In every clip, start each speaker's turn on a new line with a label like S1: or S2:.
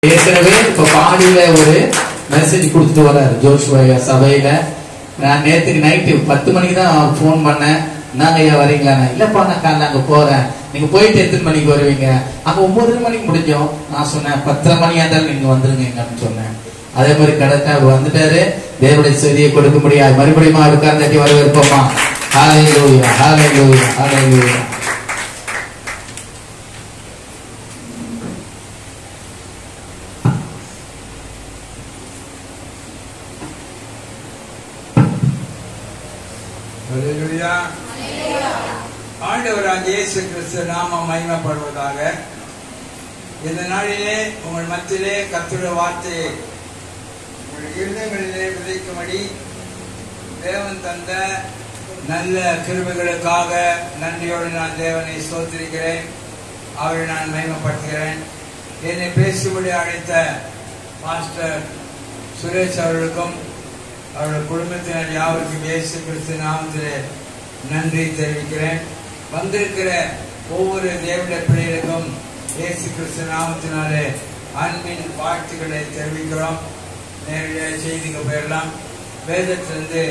S1: ஏற்கனவே இப்ப பாடியில ஒரு மெசேஜ் கொடுத்துட்டு வர்றாரு ஜோஷுவா சபையில. நான் நேத்துக்கு நைட்டு 10 மணிக்கு தான் போன் பண்ணேன். நாங்க ஐயா வரீங்களா? இல்லப்பா நான் காலைல அங்க போறேன். நீங்க போயிட்டு எத்தனை மணிக்கு வருவீங்க? அங்க 9 மணிக்கு முடிஞ்சோம். நான் சொன்னேன் 10:30 மணியா இருந்தாலும் நீங்க வந்துருங்கன்னு சொன்னேன். அதே மாதிரி கரெக்டா அவர் வந்துட்டாரு. தேவனுடைய செய்தியை கொடுக்க முடியாது. மறுபடியும் அவருக்காக தட்டி வரவேற்போமா? ஹல்லேலூயா, ஹல்லேலூயா, ஹல்லேலூயா.
S2: ஆண்டவராகிய இயேசு கிறிஸ்து நாமம் மகிமைப்படுவதாக. இந்த நாளிலே உங்கள் மத்தியிலே கர்த்தருடைய வார்த்தையை உங்கள் இருதயங்களிலே விதைக்கும்படி தேவன் தந்த நல்ல கிருபைகளுக்காக நன்றியோடு நான் தேவனை ஸ்தோத்திரிக்கிறேன். அவரை நான் மகிமைப்படுத்துகிறேன். என்னை பேசும்படி அழைத்த பாஸ்டர் சுரேஷ் அவர்களுக்கும் அவருடைய குடும்பத்தினர் யாவருக்கும் இயேசு கிறிஸ்து நாமத்திலே நன்றி தெரிவிக்கிறேன். வந்திருக்கிற ஒவ்வொரு தேவனுடைய பிள்ளைகளுக்கும் இயேசு கிறிஸ்து நாமத்தினாலே அன்பின் வாழ்த்துக்களை தெரிவிக்கிறோம். நேரடியாக செய்திக்கு போயிடலாம். வேதத்திலிருந்து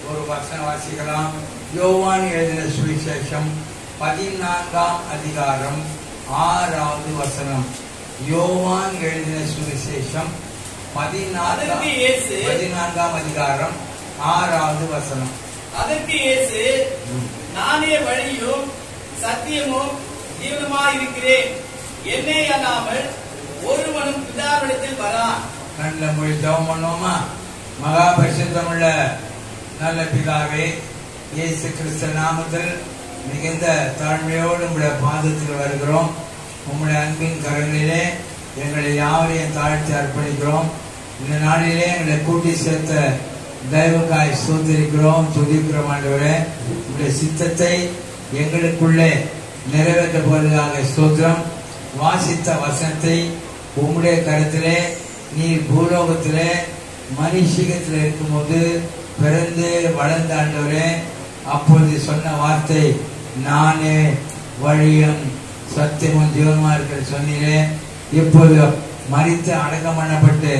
S2: ஒரு வசனம் வாசிக்கலாம். யோவான் எழுதின சுவிசேஷம் 14ஆம் அதிகாரம் 6வது வசனம். யோவான் எழுதின சுவிசேஷம் 14ஆம் அதிகாரம் 6வது வசனம்.
S3: அதற்கு இயேசு, நானே வழியும் சத்தியமும் ஜீவனுமாய் இருக்கிறேன். என்னை அல்லாமல் ஒருவனும் பிதாவிடத்தில் வரான்.
S2: நல்ல மொழி ஜெபம் பண்ணுவோமா? மகாபரிசுத்தமுள்ள நல்ல பிதாவே, இயேசு கிறிஸ்து நாமத்தில் மிகுந்த தாழ்மையோடு உங்களுடைய பாதத்தில் வருகிறோம். உங்களுடைய அன்பின் கரங்களிலே எங்களை யாவரையும் தாழ்த்தி அர்ப்பணிக்கிறோம். இந்த நாளிலே எங்களை கூட்டி சேர்த்த தெய்வக்காய் ஸ்தோத்திரிக்கிறோம், துதிக்கிறோம். ஆண்டவரே, உங்களுடைய சித்தத்தை எங்களுக்குள்ளே நிறைவேற்ற போவதாக ஸ்தோத்திரம். வாசித்த வசனத்தை உங்களுடைய கருத்திலே நீர் பூலோகத்திலே மனுஷீகத்தில் இருக்கும்போது பிறந்து வளர்ந்த ஆண்டவரே, அப்பொழுது சொன்ன வார்த்தை நானே வழியும் சத்தியமும் ஜீவனுமா இருக்கிற சொன்னீரே. இப்போது மரித்து அடக்கம் பண்ணப்பட்டு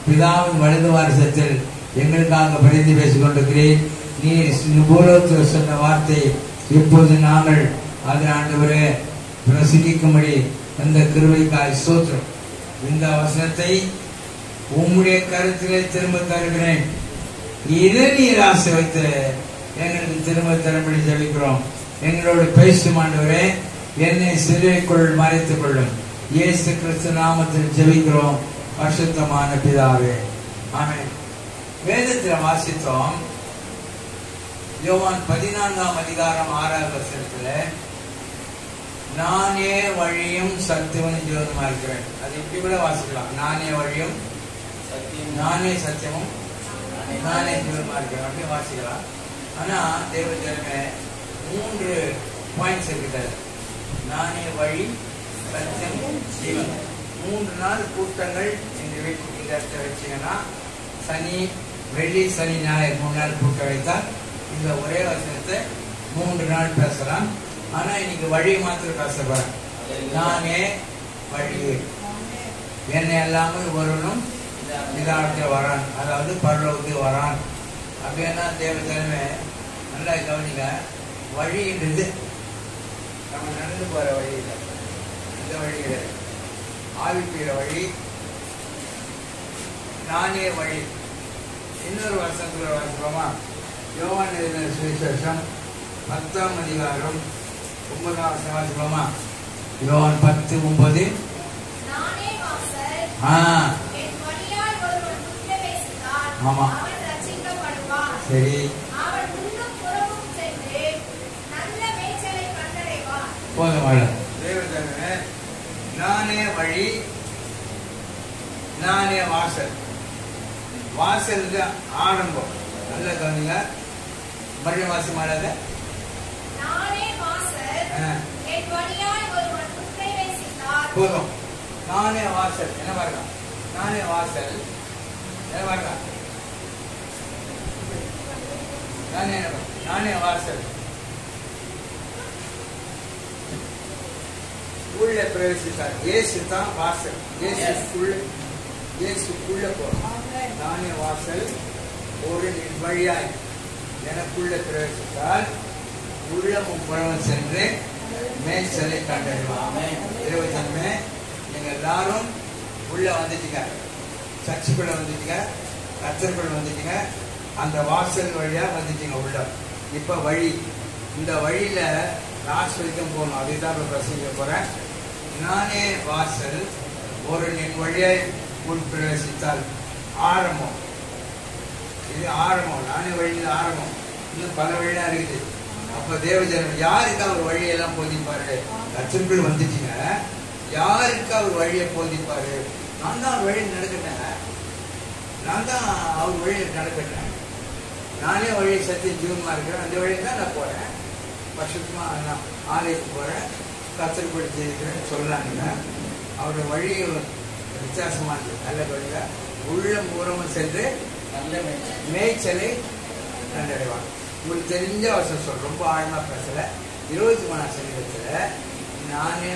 S2: பிதாவின் வலது வாரிசத்தில் எங்களுக்காக பரிந்து பேசிக் கொண்டிருக்கிறேன். நீர் பூலோகத்தில் சொன்ன வார்த்தை இப்போது நாங்கள் அதை ஆண்டவரே பிரசங்கிக்கும்படி அந்த கிருபைக்காய் ஸ்தோத்திரம். இந்த வசனத்தை உம்முடைய கருத்திலே திரும்ப தருகிறேன். இதை நீர் ஆசை வைத்து எங்களுக்கு திரும்ப தரும்படி ஜெபிக்கிறோம். எங்களோடு பேசும் ஆண்டவரே, என்னை சிலுவைக்குள் மறைத்துக் கொள்ளும். இயேசு கிறிஸ்து நாமத்தில் ஜெபிக்கிறோம் பரிசுத்தமான பிதாவே, ஆமென். வேதத்தில் வாசித்தோம். யோவான் 14ஆம் அதிகாரம் 6வது வசனத்துல நானே வழியும் சத்தியமும் ஜீவனுமா இருக்கிறேன். அது இப்படி கூட வாசிக்கலாம். நானே வழியும் நானே சத்தியமும் நானே ஜீவனுமா இருக்கிறேன் அப்படி வாசிக்கலாம். ஆனா தேவ ஜனமே 3 பாயிண்ட்ஸ் இருக்கிறது. நானே வழி சத்தியம் ஜீவன். 3 நாள் கூட்டங்கள் இந்த வீட்டுக்கு இந்த இடத்துல வச்சீங்கன்னா, சனி வெள்ளி சனி ஞாயிறு 3 நாள் கூட்டம் வைத்தால் இந்த ஒரே வசனத்தை 3 நாள் பேசலாம். ஆனா இன்னைக்கு வழி மாத்திரம் பேசப்படுறேன். நானே வழி, என்னை எல்லாமே ஒருவனும் இதாட்டத்தில் வரான், அதாவது பரலோகத்துக்கு வரான். அப்படின்னா தேவ தலைமை நல்லா கவனிக்க. வழின்றது நம்ம நடந்து போற வழி இல்லை, இந்த வழி கிடையாது. ஆவிக்குரிய வழி நானே வழி. இன்னொரு வருஷத்துல வாசிப்போமா? யோவான் எழுதின சுவிசேஷம் 10ஆம் அதிகாரம் 9ஆம் வசனம் வாசிப்போமா? யோவான் 10:9. ஆமா, சரி, போதும். நானே வழி, நானே வாசல். வாசல் ஆரம்பம். நல்ல கவனிங்க. மறுபடியும் வாசம் ஆடாத. போதும். நானே வாசல். என்ன பாருங்க? நானே வாசல். என்ன பாருங்க? நானே வாசல். உள்ள பிரவேசித்தார். இயேசு தான் வாசல். இயேசுக்குள்ள போறோம். நானே வாசல், ஒரு வழியாய் எனக்குள்ள பிரவேசித்தால் உள்ளமும் புறமும் சென்று மேய்ச்சலை கண்டறிவான். இரவு தன்மை நீங்க எல்லாரும் உள்ள வந்துட்டீங்க, சர்ச்சுக்குள்ள வந்துட்டீங்க, கர்த்தருக்குள்ள வந்துட்டீங்க, அந்த வாசல் வழியா வந்துட்டீங்க உள்ள. இப்ப வழி, இந்த வழியில லாஸ்ட் வரைக்கும் போகணும். அதுதான் பிரசங்க போறேன். நானே வாசல், ஒரு வழியாய் உள் பிரவேசித்தால் ஆரம்பம். இது ஆரம்பம். நானே வழியில் ஆரம்பம். இன்னும் பல வழியா இருக்குது. அப்ப தேவஜனம் யாருக்கு அவர் வழியெல்லாம் போதிப்பாரு? கர்த்தருக்குள் வந்துட்டீங்க, யாருக்கு அவர் வழியை போதிப்பாரு? நான் தான் அவர் வழியில் நடக்கிட்டேன், நான் தான் அவர் வழியில் நடக்கிட்டேன். நானே வழியை சத்திய ஜீவமா இருக்கிறேன். அந்த வழியில் தான் நான் போறேன். வருஷத்துமா நான் ஆலயத்துக்கு போறேன், கர்த்தருக்குள் செய்திருக்கிறேன்னு சொல்றாங்க. அவருடைய வழி வித்தியாசமா இருக்கு. நல்ல வழியா உள்ளம் ஊரமும் சென்று மேய்ச்சலை கண்டடைவாங்க. உங்களுக்கு தெரிஞ்ச வசனம் சொல்ற, ரொம்ப ஆழமா பேசல. 23ஆம் சங்கீதத்துல நானே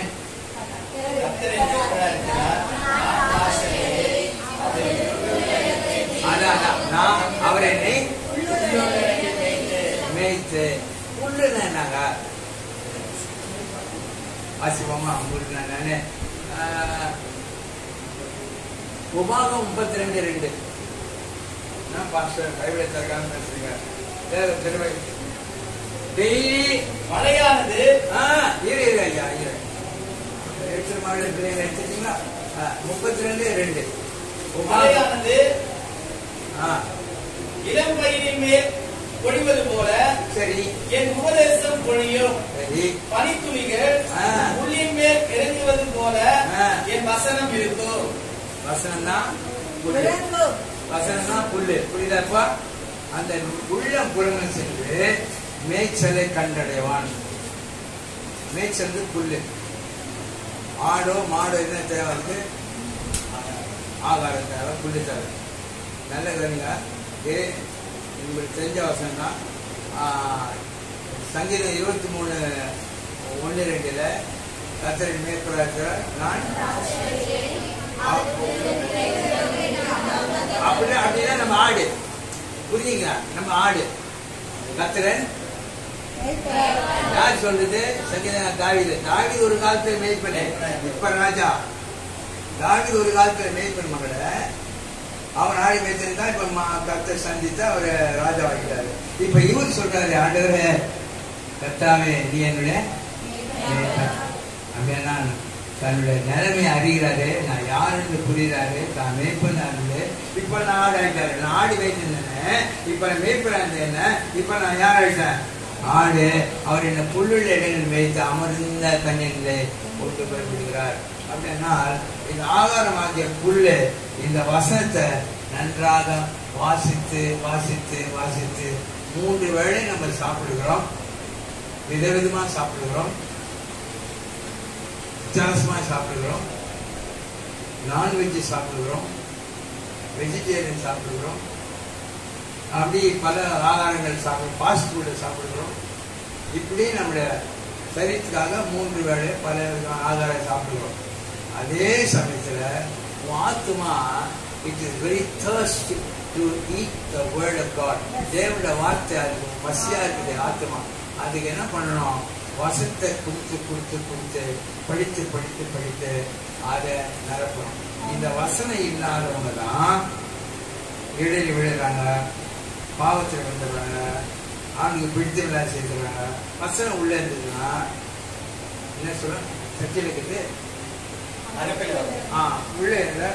S2: நான் அவர் என்னை மேய்த்து உள்ளுன்னு என்னங்க வாசிப்போமா? உங்களுக்கு நானு உபாகம் 32:2 பாஸ்டர் பைபிள் தரக்காம பேசுறீங்க. டெய்லி
S3: மழையானது
S2: ஐயா எடுத்துட்டீங்களா? 32:2
S3: மழையானது இளம் பயிரின் மேல் பொழிவது போல
S2: சரி
S3: என் உபதேசம் பொழியும்.
S2: சரி
S3: பனித்துளிகள் புல்லின் மேல் இறங்குவது போல என் வசனம் இருக்கும்.
S2: வசனம் தான் புல்லு. வசனம் தான் புல்லு. புரியுதாப்பா? அந்த உள்ளம் புறங்கள் சென்று மேய்ச்சலை கண்டடைவான். மேய்ச்சல் புல்லு. ஆடோ மாடோ என்ன தேவை? இருக்கு ஆகாரம் தேவை, புல்லு தேவை. நல்ல கவனிங்க. உங்களுக்கு தெரிஞ்ச வசனம் தான். சங்கீதம் 23:1-2 கர்த்தரின் மேய்ப்பராக நான் அப்படின்னா நம்ம ஆடு. புரியுங்களா? நம்ம ஆடு. கர்த்தரன் யார் சொல்றது? சங்கீதம் தாவீது. தாவீது ஒரு காலத்துல மேய்ப்பனே, இப்ப ராஜா. தாவீது ஒரு காலத்துல மேய்ப்பன் மகள அவர் ஆடி மேய்ச்சிருந்தா. இப்ப கர்த்தர் சந்தித்து அவர் ராஜா ஆகிட்டாரு. இப்ப இவர் சொல்றாரு, ஆண்டவரே கர்த்தாவே நீ என்னுடைய அப்படின்னா தன்னுடைய நிலைமை அறிகிறாரு, நான் யாருன்னு புரியுறாரு, தான் மேய்ப்பன் ஆகுது. இப்ப நான் ஆடு ஆகிட்டாரு. நான் ஆடி மேய்ச்சிருந்தேன், இப்ப நான் மேய்ப்பன் இருந்தேன். இப்ப நான் யார் ஆகிட்டேன்? ஆடு. அவர் என்ன புல்லுள்ள இடங்கள் மேய்த்து அமர்ந்த தண்ணீரிலே கொண்டு போய் விடுகிறார். அப்படின்னா இந்த ஆகாரமாகிய புல்லு இந்த வசனத்தை நன்றாக வாசித்து வாசித்து வாசித்து 3 வேளை நம்ம சாப்பிடுகிறோம். விதவிதமா சாப்பிடுகிறோம், வித்தியாசமா சாப்பிடுகிறோம். நான்வெஜ் சாப்பிடுகிறோம், வெஜிடேரியன் சாப்பிடுகிறோம், அப்படி பல ஆகாரங்கள் சாப்பிடுறோம், ஃபாஸ்ட் ஃபுட்டை சாப்பிடுகிறோம். இப்படி நம்முடைய சரீரத்துக்காக 3 வேளை பல ஆகாரம் சாப்பிடுகிறோம். அதே சமயத்துல ஆத்மா it is very thirsty to eat the word of God. தேவனுடைய வார்த்தை அதுக்கு பசியா இருக்குது ஆத்மா. அதுக்கு என்ன பண்ணணும்? வசத்தை கொடுத்து கொடுத்து கொடுத்து படித்து படித்து படித்து அதை நிரப்பணும். இந்த வசனம் இல்லாதவங்க தான் இடையில விழுறாங்க, பாவத்தில் வந்துடுறாங்க, அவனுக்கு பிடித்த விழா செய்துறாங்க. வசனம் உள்ள இருந்ததுன்னா என்ன சொல்ல சத்தியத்துக்கு உள்ள இருந்த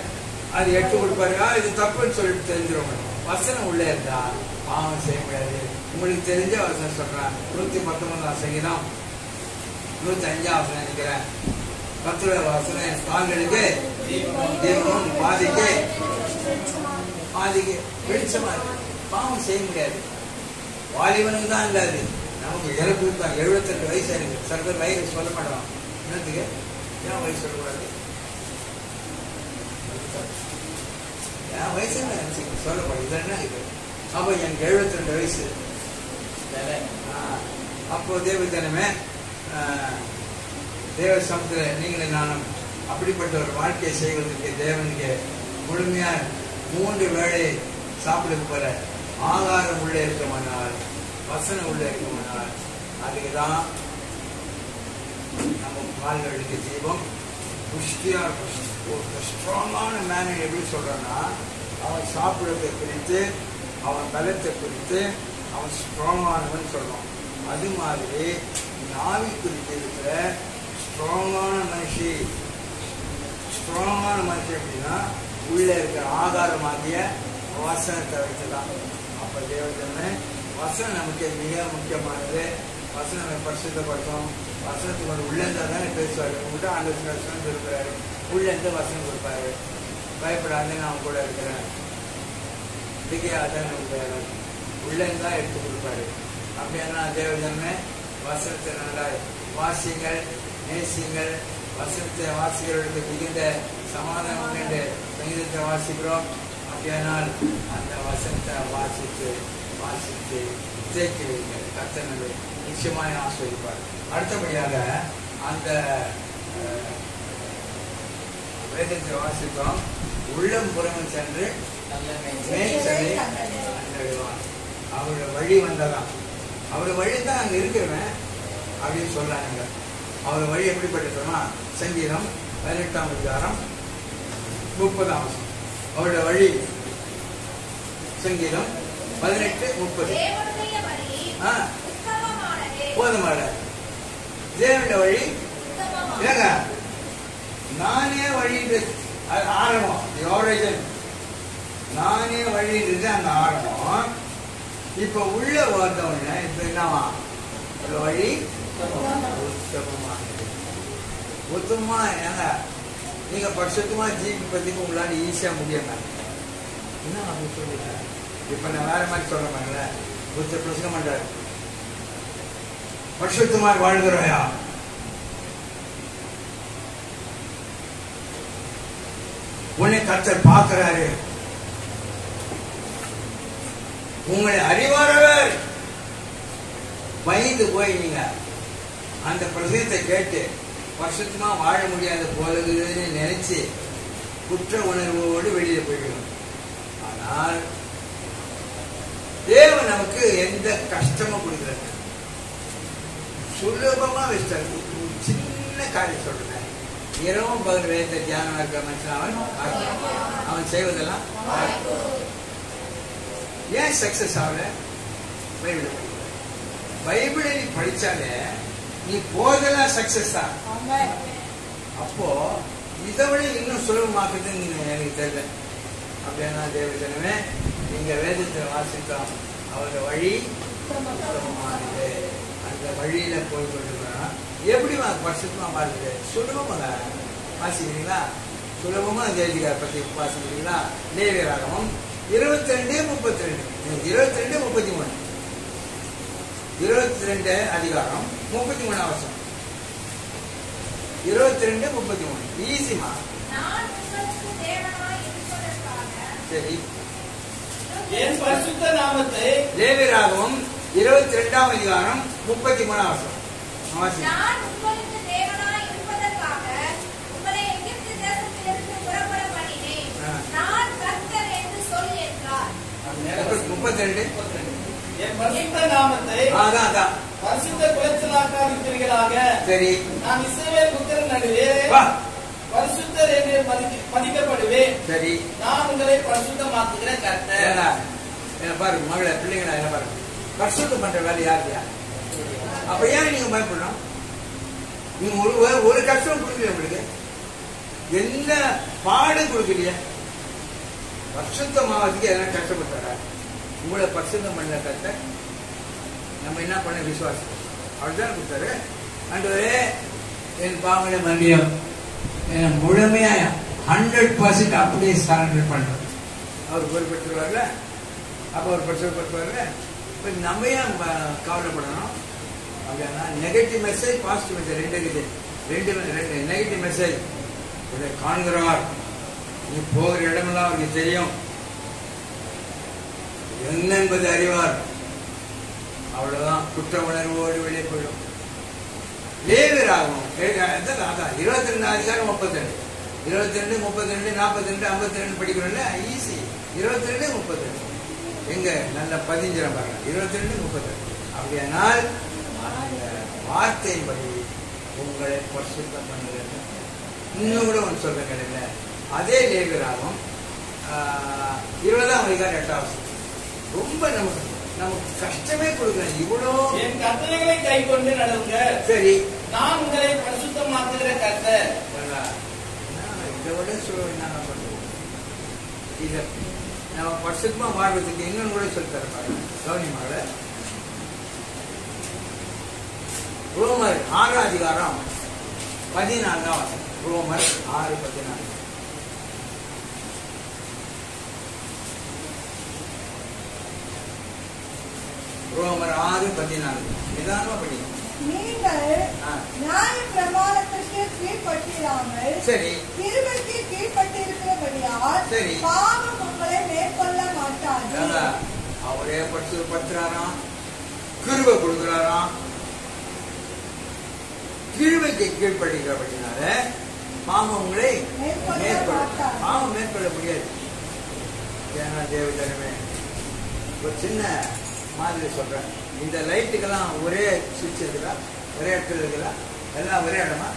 S2: அது எட்டு கொடுப்பாருங்க. இது தப்புன்னு சொல்லிட்டு தெரிஞ்சிருவாங்க. வசனம் உள்ள இருந்தா பாவம் செய்ய முடியாது. உங்களுக்கு தெரிஞ்ச வசனம் சொல்றேன். 119 சங்கீதம் 105 நினைக்கிறேன். 10 வசனம் கால்களுக்கு தீபமும் பாதிக்கு வெளிச்சமா இருக்கு. பாவம் செய்ய முடியாது. வாலிபனுக்கு தான் இல்லாது, நமக்கு இறப்பு தான். 72 வயசு இருக்கு. சில பேர் வயசு சொல்ல மாட்டோம். என்னத்துக்கு? ஏன் வயசு சொல்லக்கூடாது? என் வயசு சொல்லக்கூடாது. இதெல்லாம் இருக்கு. அப்போ எனக்கு 72 வயசு. அப்போ தேவ தினமே தேவ சமூகத்தில் நீங்களும் நானும் அப்படிப்பட்ட ஒரு வாழ்க்கையை செய்வதற்கு தேவனுக்கு முழுமையா 3 வேளை சாப்பிட போற ஆகாரம் உள்ளே இருக்குமானால், வசனம் உள்ளே இருக்குமானால், அதுக்குதான் நம்ம கால்களுக்கு ஜீவம். புஷ்டியா ஒரு ஸ்ட்ராங்கான மேனை எப்படி சொல்றான்னா, அவன் சாப்பிடுறதை குறித்து, அவன் பலத்தை குறித்து அவன் ஸ்ட்ராங்கானவன் சொல்றான். அது மாதிரி ஆவி குறித்து இருக்கிற ஸ்ட்ராங்கான மனுஷன் அப்படின்னா உள்ள இருக்கிற ஆகாரமாகிய வசனத்தை வைத்துதான். அப்ப தேவஜனமே, வசனம் நமக்கு மிக முக்கியமானது. வசனம் பரிசுத்தப்படுத்தும். வசனத்துக்கு ஒரு உள்ளந்தா தானே பேசுவாரு. உங்கள்கிட்ட ஆண்டு வசனம் இருக்கிறாரு, உள்ளந்த வசனம் கொடுப்பாரு. பயப்படாத, நான் கூட இருக்கிறேன், திகையாதான் உள்ளந்தா எடுத்து கொடுப்பாரு. அப்படின்னா தேவஜனமே, வசனத்தை நல்லா வாசிங்கள், நேசிங்கள். வசனத்தை வாசிகளுக்கு மிகுந்த சமாதானம் என்று சங்கீதத்தை வாசிக்கிறோம். அப்படியானால் அந்த வசனத்தை வாசித்து தேக்கி வைங்கள். கர்த்தர் நிச்சயமாய் ஆஸ்வதிப்பார். அடுத்தபடியாக அந்த வேதத்தை வாசித்தோம். உள்ளம் புறமும் சென்று மேய்ச்சலை கண்டறிவான். அவரோட வழி வந்ததான், அவரோட வழி தான் அங்க இருக்கிறவன் அப்படின்னு சொல்றாங்க. அவரோட வழி எப்படிப்பட்டதுன்னா, சங்கீதம் 18ஆம் அதிகாரம் 30ஆம் வசனம். அவரோட வழி சங்கீதம் 18:30. போதுமான தேவனுடைய வழி ஏங்க, நானே வழி ஆரம்பம். நானே வழின்றது அந்த ஆரம்பம். இப்ப உள்ள வந்தவன இப்ப என்னவா வழி உத்தமமா. ஏங்க நீங்க பரிசுத்தமா ஜீவிப்பதுக்கு உங்களால ஈஸியா முடியாம என்ன அப்படி சொல்லுங்க. இப்ப நான் வேற மாதிரி சொல்ற மாதிரில ஒருத்தர் பிரசங்கம் பண்றாரு, பரிசுத்தமாய் வாழ்கிறோயா, உன்னை கர்த்தர் பார்க்கிறாரு, உங்களை அறிவாரவர். பயந்து போய் நீங்க அந்த பிரசங்கத்தை கேட்டு வருஷத்துமா வாழ முடியாத போலதுன்னு நினைச்சு குற்ற உணர்வோடு வெளியில போயிடணும். ஆனால் தேவன் நமக்கு எந்த கஷ்டமும் கொடுக்கல, சுலபமா வச்சிட்டாரு. சின்ன காரியம் சொல்றேன், இரவும் பகல் வேத தியானம் இருக்கிற மனுஷன் அவன் செய்வதெல்லாம் ஏன் சக்சஸ் ஆகல? பைபிள் பைபிளை நீ படிச்சாலே நீ போதெல்லாம் சக்சஸ் தான். அப்போ இதை விட இன்னும் சுலபமாக்குதுன்னு எனக்கு தெரியல. அப்படின்னா தேவஜனமே, நீங்க வேதத்தை வாசித்தோம், அவரோட வழி சுலபமானது. அந்த வழியில போய் கொண்டிருக்கிறோம். எப்படி பரிசுத்தமா பாருங்க, சுலபமாக வாசிக்கிறீங்களா? சுலபமா தேதிகார பத்தி வாசிக்கிறீங்களா? லேவியராகமம் 22:32, 22:33, 22 அதிகாரம் 33 வசனம். 22:33 ஈஸிமா. சரி,
S3: என் பரிசுத்த நாமத்தை
S2: லேவியராகமம் 22ஆம் அதிகாரம் 33 வசனம்.
S4: நான் உங்களுக்கு தேவனாய் இருப்பதற்காக உங்களை எகிப்து தேசத்திலிருந்து புறப்பட பண்ணினேன். நான் கர்த்தர் என்று சொல் என்றார்.
S2: 32
S3: என் பரிசுத்த நாமத்தை பரிசுத்த குலைச்சலாக்காதிருப்பீர்களாக.
S2: சரி,
S3: நான் இஸ்ரவேல் புத்திரர் நடுவே பரிசுத்தர் என்று மதிக்கப்படுவேன்.
S2: சரி,
S3: நான் உங்களை பரிசுத்தமாக்குகிற கர்த்தர்.
S2: பாருங்க மகளை பிள்ளைங்களா, என்ன பாருங்க, பரிசுத்தம் பண்ற வேலை யாருயா? அப்ப ஏன் நீங்க பயப்படணும்? நீங்க ஒரு கஷ்டம் கொடுக்கல, உங்களுக்கு என்ன பாடம் கொடுக்கலையா? பரிசுத்தமாவதுக்கு எதனா கஷ்டப்பட்டாரா? உங்களை பரிசுத்தம் பண்ண கத்த நம்ம என்ன பண்ண விசுவாசம் அவர்தான் கொடுத்தாரு. ஆண்டவரே என் பாவங்களை மன்னியும், முழுமையா 100% அப்படியே சரண்டர் பண்றோம். அவர் பொறுப்பெடுத்துருவார்ல, அப்ப அவர் பரிசுத்தப்படுத்துவார்ல. இப்ப நம்ம ஏன் கவலைப்படணும்? அப்படின்னா நெகட்டிவ் மெசேஜ், பாசிட்டிவ் மெசேஜ் ரெண்டு இருக்குது. ரெண்டு நெகட்டிவ் மெசேஜ் காண்கிறார், நீ போகிற இடமெல்லாம் அவருக்கு தெரியும், என்ன என்பது அறிவார். அவ்வளவுதான், குற்ற உணர்வோடு வெளியே போயிடும். லேவியராகமம் 22 அதிகாரம் 32 22 32 42 52 படிக்கிறோம்ல ஈஸி. 22 32 எங்க நல்ல பதிஞ்சிரம் பாருங்க. 22 32 அப்படியானால் வார்த்தையின்படி உங்களை பரிசுத்தம் பண்ணுறது. இன்னும் கூட ஒன்று சொல்றேன் கிடையாது. அதே லேவியராகமம் 20ஆம் அதிகாரம் 8வது ரொம்ப நமக்கு கஷ்டமே கொடுக்குறேன். இவ்வளோ
S3: என் கட்டளைகளை கை கொண்டு நடவுங்க.
S2: சரி,
S3: நான் உங்களை பரிசுத்தமாக்குகிற கர்த்தர்.
S2: இதை விட நாங்க பண்ணுவோம். இதை நம்ம பரிசுத்தமா வாழ்றதுக்கு இன்னொன்னு கூட சொல்லி தரப்பாங்க. கவனியமாக ரோமர் 6 அதிகாரம் 14 ரோமர் 6:14 ரோமர் 6:14 நிதானமா படிக்கணும்.
S4: நீங்கள் நியாயப்பிரமாணத்திற்கு கீழ்ப்பட்டிராமல்
S2: சரி
S4: கிருபைக்கு கீழ்ப்பட்டிருக்கிறபடியால்
S2: சரி
S4: பாவம் உங்களை மேற்கொள்ள மாட்டாது.
S2: அவரே பரிசுத்தப்படுத்துறாராம், கிருபை கொடுக்கிறாராம். கிருபைக்கு கீழ்ப்படுகிறபடினால பாவம் உங்களை பாவம் மேற்கொள்ள முடியாது. ஏன்னா தேவதனமே ஒரு சின்ன மாதிரி சொல்றேன். இந்த லைட்டுக்கெல்லாம் ஒரே சுவிட்ச் இருக்குதா? ஒரே இடத்துல இருக்குதா? எல்லாம் ஒரே இடமா?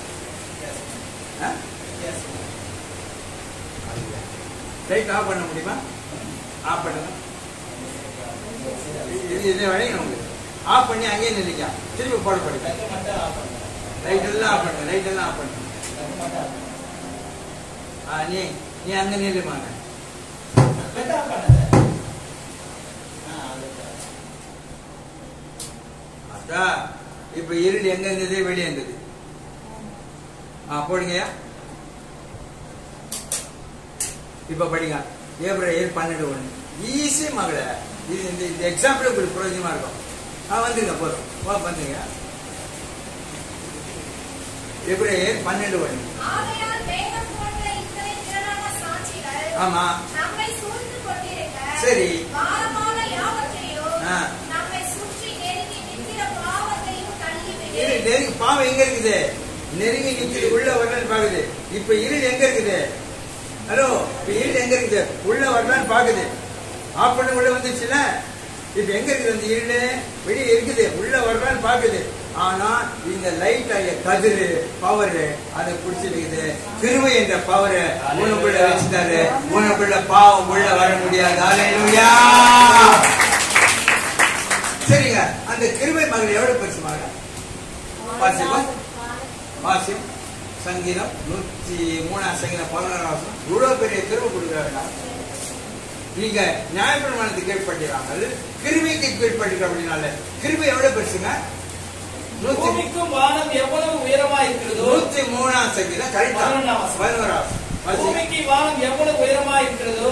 S2: லைட் ஆஃப் பண்ண முடியுமா? ஆஃப் பண்ணுங்க. இதே வழியும் உங்களுக்கு ஆஃப் பண்ணி அங்கேயே நிற்கா. திருப்பி போட போடுங்க. லைட் எல்லாம் ஆஃப் பண்ணுங்க. லைட் எல்லாம் ஆஃப் பண்ணுங்க. நீ அங்க நில்லுமாங்க. இப்ப இருள் எங்க இருந்தது? வெளியே இருந்தது. போடுங்கயா. இப்ப படிங்க. ஏப்ரல் 12:1 ஈஸி மகள. இது இந்த எக்ஸாம்பிள் உங்களுக்கு பிரயோஜனமா இருக்கும். வந்துருங்க போதும் வந்துருங்க. ஏப்ரல் 12:1 ஆமா சரி பாவம் எங்க இருக்குது? நெருங்கி நிற்கிறது. உள்ள வரலான்னு பாக்குது. இப்ப இருள் எங்க இருக்குது? ஹலோ, இப்ப இருள் எங்க இருக்குது? உள்ள வரலான்னு பாக்குது. ஆஃப் பண்ண உள்ள வந்துச்சுல. இப்ப எங்க இருக்குது அந்த இருள்? வெளியே இருக்குது. உள்ள வரலான்னு பாக்குது. ஆனா இந்த லைட் கதிரு பவர் அதை பிடிச்சிருக்குது. கிருபை என்ற பவர் உனக்குள்ள வச்சுட்டாரு. உனக்குள்ள பாவம் உள்ள வர முடியாது. அல்லேலூயா. சரிங்க. அந்த கிருபை மகள் எவ்வளவு பெருசு மகள்? வாசியம் சங்கீதம் 103 சங்கீதம் 11 இவ்வளவு பெரிய கிருபை கொடுக்கிறாங்க. நீங்க நியாயப்பிரமாணத்துக்கு கீழ்படுகிறார்கள், கிருபைக்கு கீழ்படுகிறபடினால கிருபை எவ்வளவு பெருசுங்க?
S3: பூமிக்கும் வானம் எவ்வளவு உயரமா இருக்கிறதோ
S2: 103 சங்கீதம் கரெக்டா 11
S3: பூமிக்கு வானம் எவ்வளவு உயரமா இருக்கிறதோ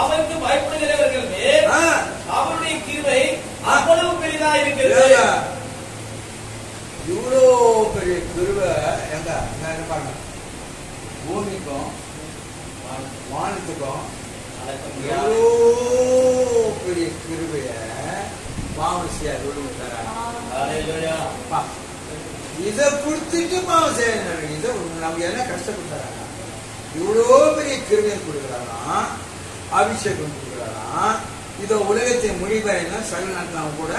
S3: அவருக்கு பயப்படுகிறவர்கள் மேல் அவருடைய கிருபை அவ்வளவு பெரிதா இருக்கிறது.
S2: இவ்வளோ பெரிய கிருபை எங்க பாருங்க. பூமிக்கும் வானத்துக்கும் எவ்வளோ பெரிய கிருபைய பாவம் செய்ய இதை கொடுத்துட்டு பாவம் செய்ய இதை நமக்கு என்ன கஷ்டப்படுத்தாங்க. இவ்வளோ பெரிய கிருபையை கொடுக்குறாங்க, அபிஷேகம் கொடுக்குறாங்க. இதை உலகத்தை மொழிபெயர்னா சகல நாட்கள் கூட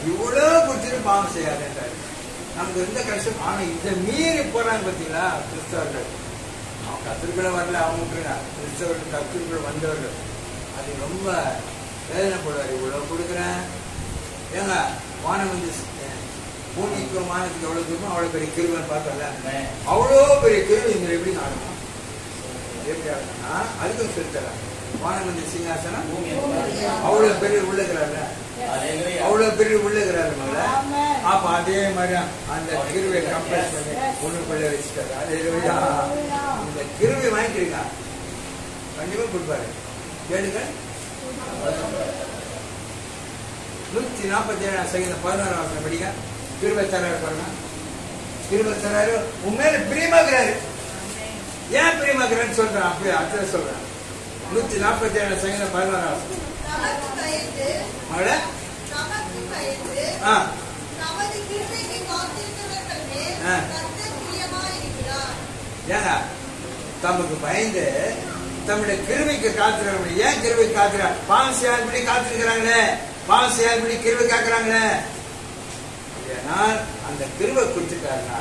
S2: இவ்வளவு கொடுத்துட்டு பாவம் செய்யாதுன்றாரு. நமக்கு எந்த கஷ்டம். ஆனா இதை மீறி போறாங்க பார்த்தீங்களா கிறிஸ்தவர்கள். அவங்க கத்திரிக்குள்ள வரல, அவங்க கிறிஸ்தவர்கள் கத்திரிக்குள்ள வந்தவர்கள். அது ரொம்ப வேதனைப்படுவார். இவ்வளவு கொடுக்குறேன் ஏங்க. வானம் வந்து பூமிக்கும் வானத்துக்கு எவ்வளவு தூரமோ அவ்வளவு பெரிய கிருபைன்னு பார்த்தல. அவ்வளோ பெரிய கிருபை இங்க எப்படி ஆடணும்? எப்படி ஆடணும்னா அதுக்கும் சொல்லித்தராங்க. வானம் வந்து சிங்காசனம் அவ்வளவு பெரிய உள்ளுகிறாரு. அவ்வளவு பெரிய உள்ளுகிறாரு. அப்ப அதே மாதிரி அந்த கிருவை கம்பேர் பண்ணி ஒண்ணுக்குள்ள வச்சுட்டாரு. அதே இந்த கிருவை வாங்கிக்கிறீங்க கண்டிப்பா கொடுப்பாரு. கேளுங்க. 147 சங்கீதம் 11 படிங்க. கிருபை தராரு பாருங்க. கிருபை தராரு. உண்மையில பிரியமாக்குறாரு. ஏன் பிரியமாக்குறான்னு சொல்றேன். அப்படியே அர்த்தத்தை சொல்றேன். 147 சங்கீதம் 11 மகள ஏங்க தமக்கு பயந்து தம்முடைய கிருபைக்கு காத்துறாங்க. ஏன் கிருபை காத்துறாங்க? பாவம் செய்யாதபடி காத்திருக்கிறாங்களே, பாவம் செய்யாதபடி கிருபை காக்குறாங்களே. ஏன்னா அந்த கிருபை கொடுத்துட்டாருன்னா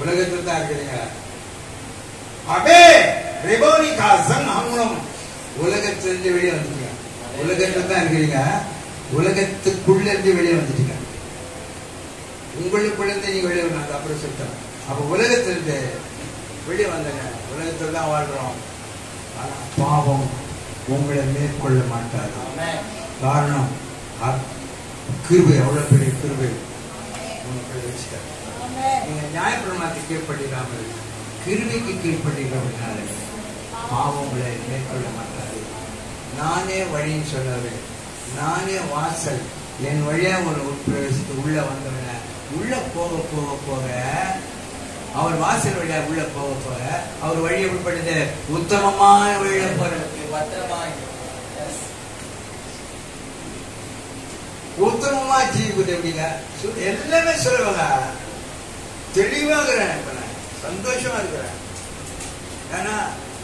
S2: உலகத்தில் தான் இருக்கிறீங்க. அபே ரெபோனி காசன் அவங்களும் உலகத்திலிருந்து வெளியே வந்துட்டீங்க. உலகத்தில் தான் இருக்கிறீங்க, உலகத்துக்குள்ள இருந்து வெளியே வந்துட்டீங்க. உங்களுக்குள்ள இருந்து நீங்க வெளியே வந்தாங்க. அப்புறம் சொல்லிட்டேன். அப்ப உலகத்திலிருந்து வெளியே வந்தங்க. உலகத்தில் தான் வாழ்றோம். ஆனா பாவம் உங்களை மேற்கொள்ள மாட்டாது. காரணம் கிருபை, எவ்வளவு பெரிய கிருபை உங்களுக்கு வச்சுட்டாரு. நீங்க நியாயப்பிரமாணத்துக்கு கீழ்ப்படிக்காமல் கிருபைக்கு கீழ்ப்படிக்கிறதுனால பாவம் உங்களை மேற்கொள்ள மாட்டாது. நானே வழின்னு சொன்னது, நானே வாசல். என் வழியா ஒரு உட்பிரவேசத்து உள்ள வந்தவன உள்ள போக போக போக அவர் வாசல் வழியா உள்ள போக போக அவர் வழி எப்படிப்பட்டது? உத்தமமான வழியில போறதுக்கு உத்தமமா ஜீவிக்குது. எப்படிங்க எல்லாமே சொல்லுவாங்க. தெளிவா இருக்கிறேன், இப்ப நான் சந்தோஷமா இருக்கிறேன். ஏன்னா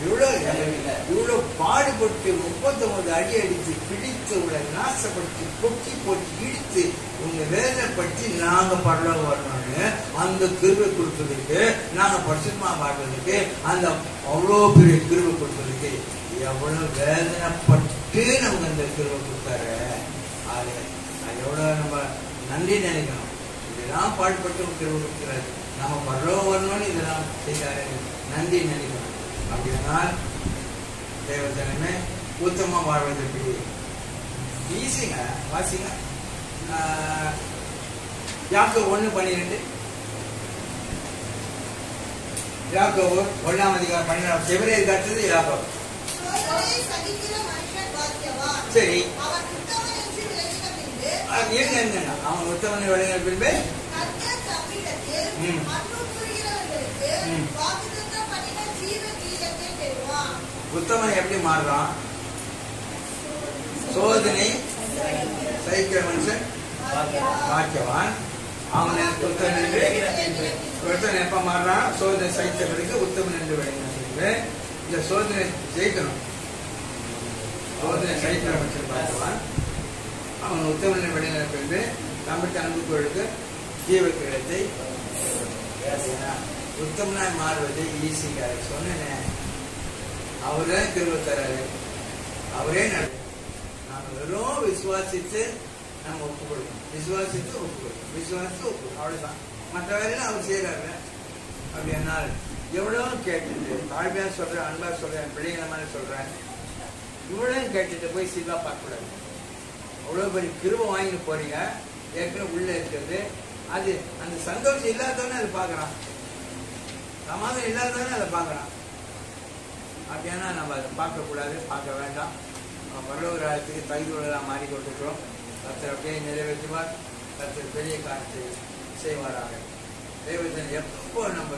S2: இவ்வளவு பாடுபட்டு 39 அடி அடித்து பிடித்து உங்களை நாசப்படுத்தி பொக்கி போட்டு இடித்து உங்க வேதனைப்படுத்தி நாங்க பரலோகம் வரணும்னு அந்த கிருபை கொடுத்ததுக்கு, நாங்க பரிசுத்தமா வாழ்றதுக்கு, அந்த அவ்வளவு பெரிய கிருபை கொடுத்ததுக்கு எவ்வளவு வேதனைப்பட்டு நமக்கு அந்த கிருபை கொடுத்தாரு. அது எவ்வளவு நம்ம நன்றி நினைக்கணும். இதெல்லாம் பாடுபட்டு கிருபை கொடுக்கிறாரு. நம்ம பரலோகம் வரணும்னு இதெல்லாம் செய்தாரு, நன்றி நினைக்கணும். அப்படினால் தேவத்தனமே உத்தமா வாழ்வது எப்படி? ஈஸிங்க. வாசிங்க யாக்கோபு 1:12. யாக்கோபு 1:12 எபிரேயருக்கு அடுத்தது யாக்கோபு. சரி, அவன் உத்தமனை விளங்கின பின்பு உத்தமன் எப்படி மாறுறான்? சோதனை சகிக்கிற மனுஷன் பாக்கியவான். அவன் உத்தமன் எப்ப மாறுறான்? சோதனை சகித்தவனுக்கு உத்தமன் என்று விளங்கின. இந்த சோதனை ஜெயிக்கணும். சோதனை சகிக்கிற மனுஷன் பாக்கியவான். அவன் உத்தமன் விளங்கின பின்பு தமிழ் அன்புக்கு ஜீவ கிரகத்தை. உத்தமனாய் மாறுவது ஈஸிங்க. சொன்னேன், அவரே கிருபை தராரு, அவரே நடு. நாம வெறும் விசுவாசித்து நம்ம ஒப்பு கொடுக்கணும். விசுவாசித்து ஒப்பு கொடுக்கணும், விசுவாசித்து ஒப்பு கொடுக்கணும், அவ்வளவுதான். மற்ற வேலையில அவர் செய்யறாரு. அப்படி என்னால் எவ்வளவு கேட்டுட்டு தாழ்மையா சொல்றேன், அன்பா சொல்றேன், பிள்ளைங்களமான சொல்றேன், இவ்வளவு கேட்டுட்டு போய் சீதா பார்க்க கூடாது. அவ்வளவு பெரிய கிருபை வாங்கிட்டு போறீங்க. ஏற்கனவே உள்ள இருக்கிறது அது அந்த சந்தோஷம் இல்லாதவனே அதை பார்க்கறான், சமாதானம் இல்லாதவனே அதை பார்க்கறான். அப்படின்னா நம்ம அதை பார்க்கக்கூடாது, பார்க்க வேண்டாம். நம்ம பரலோக ராஜ்யத்துக்கு தகுதியுள்ளதாக மாறிக்கொண்டிருக்கிறோம். கர்த்தர் அப்படியே நிறைவேற்றுவார். கர்த்தர் பெரிய காரியத்தை செய்வாராக. தேவதன் எப்போ நம்ம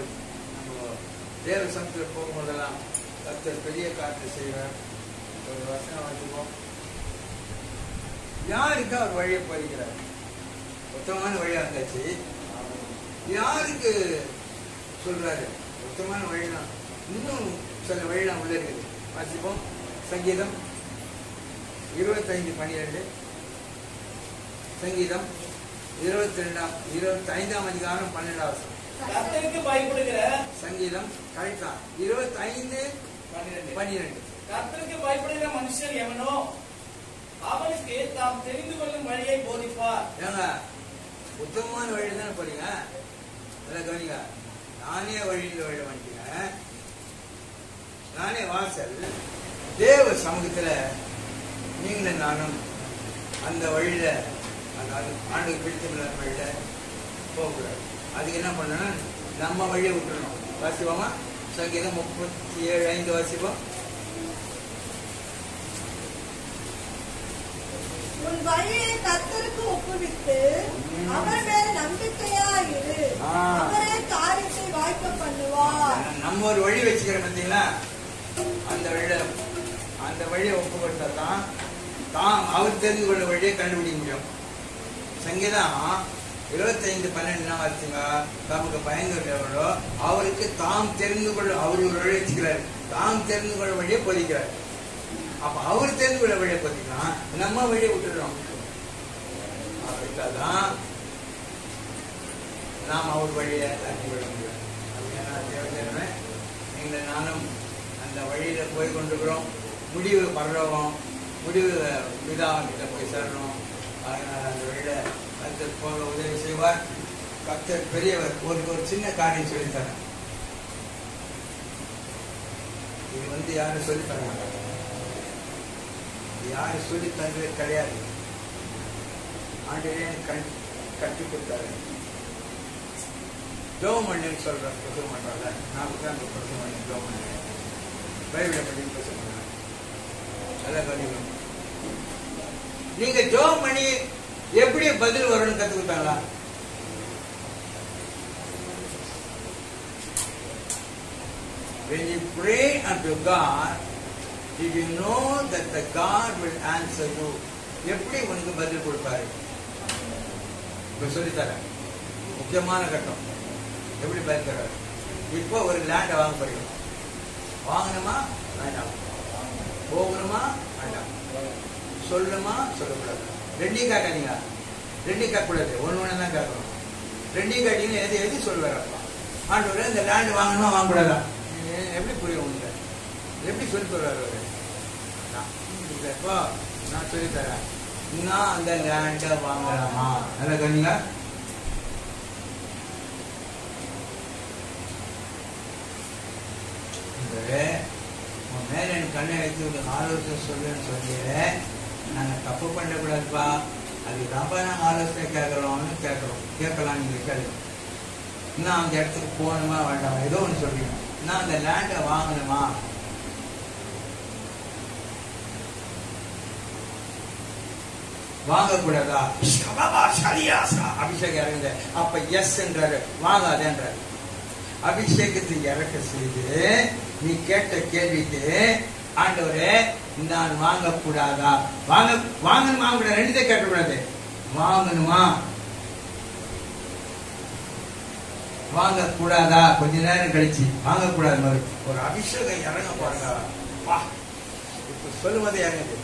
S2: தேவ சமூகத்தில் போகும்போதெல்லாம் கர்த்தர் பெரிய காரியத்தை செய்வார். ஒரு வசனம் வச்சுப்போம். யாருக்கு அவர் வழியை பறிக்கிறார்? உத்தமமான வழியா இருந்தாச்சு. யாருக்கு சொல்றாரு? உத்தமமான வழிதான். இன்னும் சில வழியெல்லாம் உள்ள இருக்குது. வாசிப்போம். சங்கீதம் 25:12. சங்கீதம் 25ஆம் அதிகாரம் 12வது.
S3: கர்த்தருக்கு பயப்படுகிற
S2: சங்கீதம் கரெக்டா 25:12.
S3: கர்த்தருக்கு பயப்படுகிற மனுஷன் எவனோ அவனுக்கு தாம் தெரிந்து கொள்ளும் வழியை போதிப்பார்.
S2: ஏங்க உத்தமமான வழியில் தானே போறீங்க. அதான் கவனிங்க. நானே வழியில் வழி வந்துட்டீங்க. நானே வாசல். தேவ சமூகத்துல நீங்களும் நானும் அந்த வழியில அந்த ஆண்டுக்கு பிடித்தமில்ல வழியில போகக்கூடாது. அதுக்கு என்ன பண்ணணும்? நம்ம வழியை விட்டுறணும். வாசிப்போமா? சங்கீதம் 37:5 வாசிப்போம்.
S4: உன் வழியை கர்த்தருக்கு ஒப்புவித்து அவர் மேல் நம்பிக்கையா இரு. அவரே காரியத்தை வாய்க்க பண்ணுவார்.
S2: நம்ம ஒரு வழி வச்சுக்கிற பார்த்தீங்களா? அந்த வழியை ஒப்பு கொடுத்தா தான் தாம் அவர் தெரிந்து கொள்ள வழியை கண்டுபிடிக்க முடியும். சங்கீதம் 25:12 வாசிங்க. தமக்கு பயந்துள்ளவர்களோ அவருக்கு தாம் தெரிந்து கொள்ள அவர் ஒரு வழி வச்சுக்கிறார். தாம் தெரிந்து கொள்ள வழியை போதிக்கிறார். அப்ப அவர் தெரிந்து கொள்ள வழியை போதிக்கலாம், நம்ம வழியை விட்டுடுறோம். அதுக்காகதான் நாம் அவர் வழியை அறிந்து கொள்ள முடியும். அப்படின்னா நீங்கள் நானும் அந்த வழியில போய் கொண்டிருக்கிறோம். முடிவு பரலோகம், முடிவு பிதாவிட்ட போய் சேரணும். அதனால அந்த வழியில கர்த்தர் போக உதவி செய்வார். கர்த்தர் பெரியவர். ஒரு சின்ன காரியம் சொல்லித்தரேன். இது யாரும் சொல்லித்தர மாட்டாங்க. யாரும் சொல்லி தந்தது கிடையாது. ஆண்டவரே கற்றுக் கொடுத்தாரு. ஜோமண்ணின்னு சொல்ற சொல்ல மாட்டாங்க. நான் தான் ஜோமண்ணி பைபிளை பற்றி பேச மாட்டாங்க. அதான் கண்டிப்பாக நீங்க ஜோமணி எப்படி பதில் வரும்னு கத்து கொடுத்தாங்களா? When you pray unto God, did you know that the God will answer you? எப்படி உனக்கு பதில் கொடுப்பாரு? இப்ப சொல்லித்தர முக்கியமான கட்டம். எப்படி பதில் தர்றாரு? இப்போ ஒரு லேண்டை வாங்க போறீங்க. வாங்கணுமா வேண்டாம்? போகணுமா வேண்டாம்? சொல்லணுமா சொல்லக்கூடாது? ரெண்டையும் கேட்காதீங்க. ரெண்டையும் கேட்கக்கூடாது. ஒண்ணு தான் கேட்கணும். ரெண்டையும் கேட்டீங்கன்னா எது சொல்லுவாரப்பா? ஆண்டவரே இந்த லேண்ட் வாங்கணுமா வாங்கக்கூடாதா? எப்படி புரியும் உங்க? எப்படி சொல்லி தருவாரு? நான் சொல்லித்தரேன். நான் அந்த லேண்ட வாங்கலாமா? நல்லா கவனிங்க. உன் மேல எனக்கு கண்ணை வைத்து ஒரு ஆலோசனை சொல்லுன்னு சொல்லி நாங்க தப்பு பண்ணக்கூடாதுப்பா. அதுதான்ப்பா நாங்க ஆலோசனை கேட்கறோம்னு கேட்கலாம். நீங்க கேட்கலாம். நான் அந்த இடத்துக்கு போகணுமா வேண்டாமா? ஏதோ ஒண்ணு சொல்றீங்க. நான் அந்த லேண்டை வாங்கணுமா? வாங்கக்கூடாதா? அபிஷேகம் இறங்குது. அப்ப எஸ் என்றாரு, வாங்காதேன்றாரு. அபிஷேகத்துக்கு இறக்க செய்து நீ கேட்ட கேள்விக்கு ஆண்டவரே நான் வாங்கக்கூடாதா? வாங்கணுமா? கூட ரெண்டுதே கேட்கக்கூடாது. வாங்கணுமா வாங்கக்கூடாதா? கொஞ்ச நேரம் கழிச்சு வாங்கக்கூடாது. ஒரு அபிஷேகம் இறங்க பாருங்க. இப்ப சொல்லுவதே இறங்குது.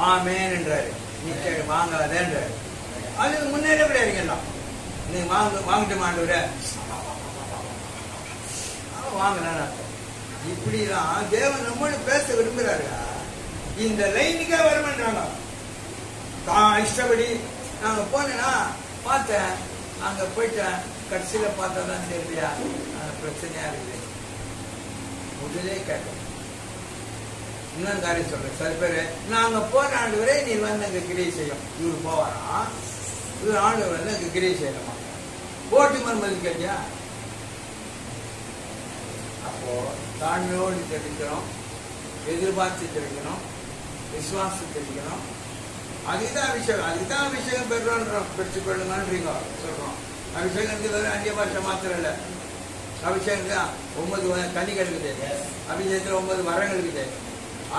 S2: ஆமேன் என்றாரு. நீ வாங்காதேன்றாரு. அது முன்னேற கூட இறங்கலாம். நீ வாங்கிட்டு மாண்டவர வாங்கின இப்படிதான் தேவன் நம்மளோட பேச விரும்புறாரு. இந்த லைனுக்கே வரமாட்டாங்க. தான் இஷ்டப்படி நாங்க போனா பார்த்தேன், அங்க போயிட்டேன், கடைசியில பார்த்தாதான் தெரியலையா பிரச்சனையா இருக்குது. முதலே கேட்டோம். இன்னொரு காரியம் சொல்றேன். சில பேரு நாங்க போன ஆண்டு வரை நீ வந்து அங்க கிரியை செய்யும். இவரு போவாராம், இவர் ஆண்டு வந்து அங்க கிரியை செய்யணுமா? போட்டி மறுமதி கேட்டியா? அப்போ தாழ்மையோடு தெரிவிக்கணும், எதிர்பார்த்து தெரிவிக்கணும், விசுவாசம் தெரிவிக்கணும். அதுதான் அபிஷேகம். அதுதான் அபிஷேகம் பெற்றுக் கொள்ளுங்கன்றீங்க சொல்றோம். அபிஷேகம் 5 வருஷம் மாத்திரம் இல்ல. அபிஷேகம் தான் 9 கனிகள் இருக்குது. அபிஷேகத்துல 9 வரங்கள் இருக்குது.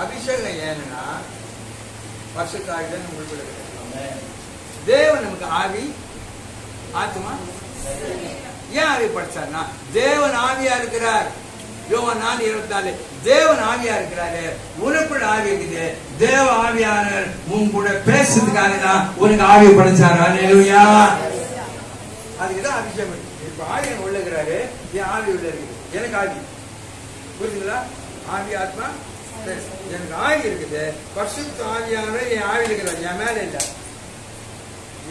S2: அபிஷேகம் ஏன்னா பரிசுத்தாவிதான் உங்களுக்கு இருக்குது. தேவன் நமக்கு ஆவி ஆத்மா. ஏன் ஆவி படிச்சார்னா தேவன் ஆவியா இருக்கிறார். யோவான் 4:24 தேவன் ஆவியா இருக்கிறாரு. உனக்குள்ள ஆவி இருக்குது. தேவ ஆவியானவர் உன் கூட பேசுறதுக்காக தான் உனக்கு ஆவி படைச்சாரு. அல்லேலூயா. அதுக்குதான் அபிஷேகம். இப்ப ஆவியன் உள்ள இருக்கிறாரு, என் ஆவி உள்ள இருக்குது. எனக்கு ஆவி புரியுதுங்களா? ஆவி ஆத்மா. எனக்கு ஆவி இருக்குது. பரிசுத்த ஆவியானவர் என் ஆவி இருக்கிறார், என் மேல இல்ல.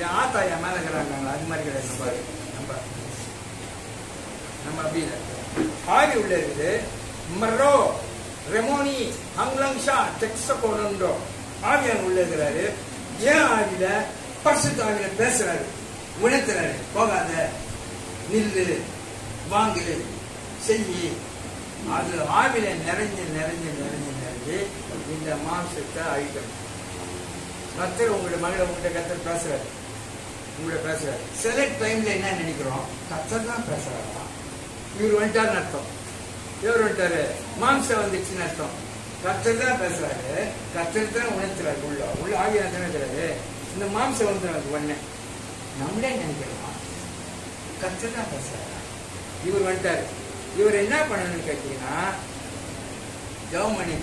S2: என் ஆத்தா என் மேல இருக்கிறாங்க. அது மாதிரி கிடையாது. நம்ம அப்படி இல்லை. ஆவி உள்ள இருக்குது. மரோ ரெமோனி அங்லங்ஷா டெக்ஸகோனோ ஆவியான் உள்ள இருக்கிறாரு. ஏன் ஆவியில பரிசுத்த ஆவியில பேசுறாரு, உணர்த்துறாரு. போகாத, நில்லு, வாங்கு, செய்யி. அது ஆவில நிறைஞ்சு நிறைஞ்சு நிறைஞ்சு நிறைஞ்சு இந்த மாம்சத்தை அழிக்கணும். கர்த்தர் உங்களுடைய மகளை உங்கள்கிட்ட கர்த்தர் பேசுறாரு, உங்கள்கிட்ட பேசுறாரு. சில டைம்ல என்ன நினைக்கிறோம், கர்த்தர் தான் பேசுறாரா, இவர் வந்துட்டாருன்னு அர்த்தம். இவர் வந்துட்டாரு, மாம்சம் வந்துச்சுன்னு அர்த்தம். கர்த்தர் தான் பேசுறாரு, கர்த்தர் தான் உணர்த்துறாரு. உள்ள ஆவியா தானே இருக்கிறாரு. இந்த மாம்சம் வந்து நமக்கு ஒண்ணு நம்மளே நினைக்கிறோம், கர்த்தர் தான் பேசுறாரு. இவர் வந்துட்டாரு. இவர் என்ன பண்ணணும்னு கேட்டீங்கன்னா, ஜெபமணி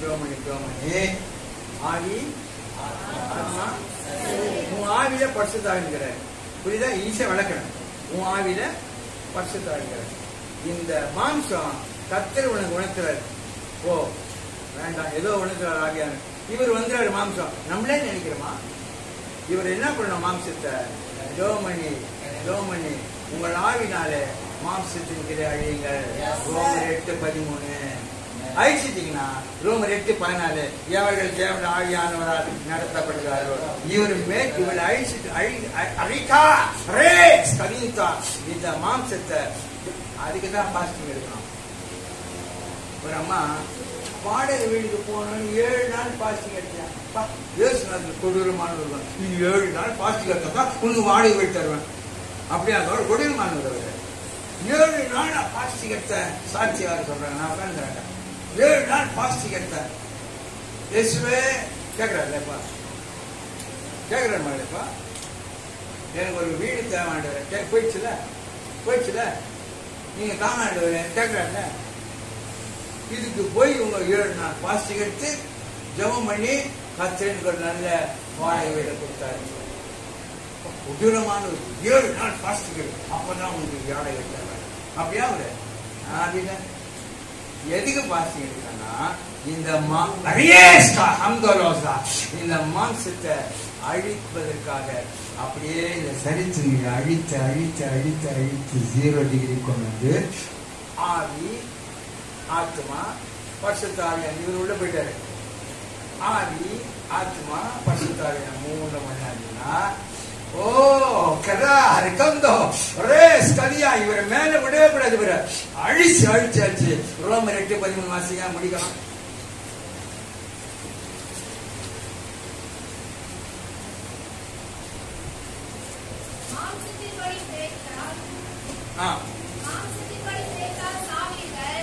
S2: ஆவி ஆத்மா, உன் ஆவியில பரிசுத்தாவிக்கிறார். புரியுதா? ஈஸியா வளர்க்கணும். உன் ஆவியில பரிசுத்தாவிக்கிறார். இந்த மாம்சம் கர்த்தர் உனக்கு உணர்த்துறாரு. ஓ வேண்டாம், ஏதோ உணர்த்துறாரு ஆவியான. இவர் வந்துறாரு மாம்சம், நம்மளே நினைக்கிறோமா? இவர் என்ன பண்ணணும்? மாம்சத்தை ஜெபமணி உங்கள் ஆவினாலே மாம்சத்தின் கிரை அழியுங்கள். ரோமர் 8:13 அழிச்சிட்டீங்கன்னா, ரோமர் 8:14 எவர்கள் தேவன் ஆவியானவரால் நடத்தப்படுகிறாரோ இவர் மேல் இவளை அழிச்சிட்டு அழிக்கா இந்த மாம்சத்தை. அதுக்குதான் பாஸ்டிங் எடுக்கணும். ஒரு அம்மா வாடகை வீட்டுக்கு போனோன்னு 7 நாள் பாஸ்டிங் எடுத்தேன். கொடூரமானவர், 7 நாள் பாஸ்டிங் எடுத்தா உனக்கு வாடகை வீட்டு தருவேன். அப்படியா? கொடூரமானவர். 7 நாள் பாஸ்டிங் எடுத்த சாட்சியாக சொல்றாங்க. நான் உட்காந்துறேன். 7 நாள் பாஸ்டிங் எடுத்தேன். இயேசுவே கேட்கிறாருப்பா, கேட்கிறாருப்பா, எனக்கு ஒரு வீடு தேவை. போயிடுச்சுல நீங்க தானாண்டவர் கேட்கிறாருல. இதுக்கு போய் உங்க 7 நாள் பாஸ்டிங் எடுத்து ஜெபம் பண்ணி கர்த்தருக்கு ஒரு நல்ல வாடகை வீடை கொடுத்தாரு. கொடூரமான 7 நாள் பாஸ்டிங் எடுத்து அப்பதான் உங்களுக்கு வாடகை தேவை. அப்படியா? அவரு அப்படின்னா எதுக்கு பாஸ்டிங் எடுக்கிறான்னா, இந்த மாம்சத்தை அழிப்பதற்காக. அப்படியே இந்த சரித்திரங்களை அழித்து 0 டிகிரி கொண்டு வந்து ஆவி ஆத்மா பரிசுத்தாவியான இவர் உள்ள போயிட்டாரு. ஆவி ஆத்மா பரிசுத்தாவியான 3 மணி நேரம்னா, ஓ கதா இருக்கந்தோ ஒரே ஸ்கதியா இவரை மேல விடவே கூடாது. இவரை அழிச்சு ரோமர் 8:13 வாசிக்கா முடிக்கலாம்.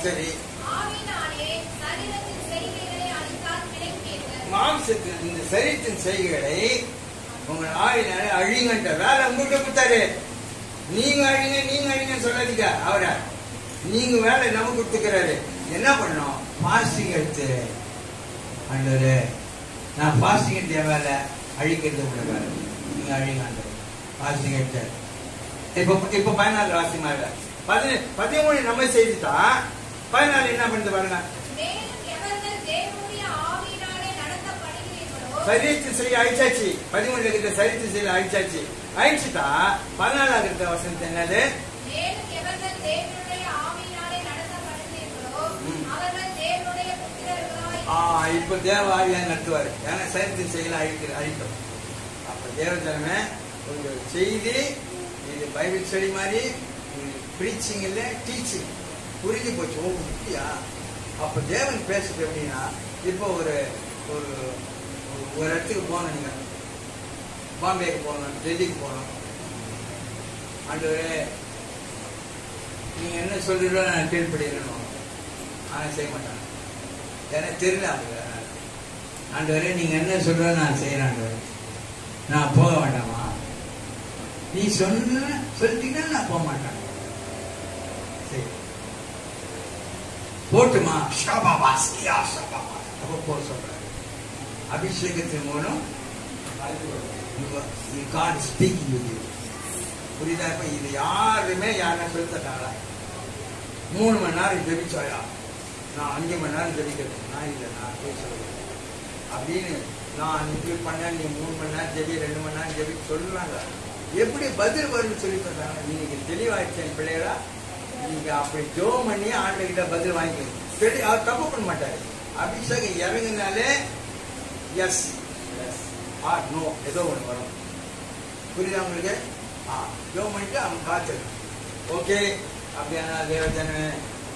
S2: சரி, மாம்சத்தின் இந்த சரீரத்தின் செய்கைகளை உங்கள் ஆவினாலே அழிங்கன்ற வேலை உங்கள்கிட்ட கொடுத்தாரு. நீங்க அழிங்கன்னு சொல்லாதீங்க. அவரை நீங்க வேலை நமக்கு கொடுத்துக்கிறாரு. என்ன பண்ணணும்? பாஸ்டிங் எடுத்து ஆண்டவரே நான் பாஸ்டிங் எடுத்த வேலை அழிக்கிறது உள்ள வேலை, நீங்க அழிங்க பாஸ்டிங் எடுத்த. இப்ப 14 வாசி மாதிரி 13 நம்ம செய்துட்டா 14 என்ன பண்ணுது பாருங்க. சரீரத்தின் செய்ய அழிச்சாச்சு. 13 இருக்கிற சரீரத்தின் செய்ய அழிச்சாச்சு. அழிச்சுட்டா 14 இருக்கிற வசனத்தை என்னது? இப்ப தேவ ஆவியா நடத்துவாரு. ஏன்னா சரீரத்தின் செயல அழிக்கும். அப்ப தேவ ஜனமே ஒரு செய்தி, இது பைபிள் ஸ்டடி மாதிரி பிரீச்சிங் இல்ல டீச்சிங் புரிஞ்சு போச்சு. ஓ இப்படியா? அப்ப தேவன் பேசுறது எப்படின்னா, இப்போ ஒரு இடத்துக்கு போகணும், நீங்க பாம்பேக்கு போகணும், டெல்லிக்கு போகணும். ஆண்டவரே நீங்க என்ன சொல்றீங்களோ நான் கீழ்படுகிறேன். ஆனா செய்ய மாட்டாங்க, எனக்கு தெரியல. ஆண்டவரே நீங்க என்ன சொல்ற நான் செய்யறேன். ஆண்டவரே நான் போக வேண்டாமா? நீ சொல்லிட்டீங்கன்னா நான் போக மாட்டேன். சரி போட்டுமா? அப்ப போக சொல்றாரு. அபிஷேகத்தின் மூலம் புரியுதா? இப்ப இது யாருமே யாரா சொல்லிட்டாங்களா? 3 மணி நேரம் ஜெபிச்சாயா, நான் 5 மணி நேரம் ஜெபிக்கிறேன். நான் இல்லை, நான் போய் சொல்றேன் அப்படின்னு நான் இது பண்ண, நீ 3 மணி நேரம் ஜெபி, 2 மணி நேரம் ஜெபி சொல்றாங்க. எப்படி பதில் வரும்னு சொல்லி சொல்றாங்க. நீங்க தெளிவாயிடுச்சேன் பிள்ளைகளா, நீங்க அப்படி ஜெபம் பண்ணி ஆண்டுகிட்ட பதில் வாங்கிக்கணும். அவர் தப்பு பண்ண மாட்டாரு. அபிஷேகம் இறங்கினாலே எஸ் ஆர் நோ ஏதோ ஒன்று வரும். புரியுதா உங்களுக்கு? ஜெபம் பண்ணிட்டு அவங்க காத்துருக்கேன். ஓகே, அப்படியான தேவஜன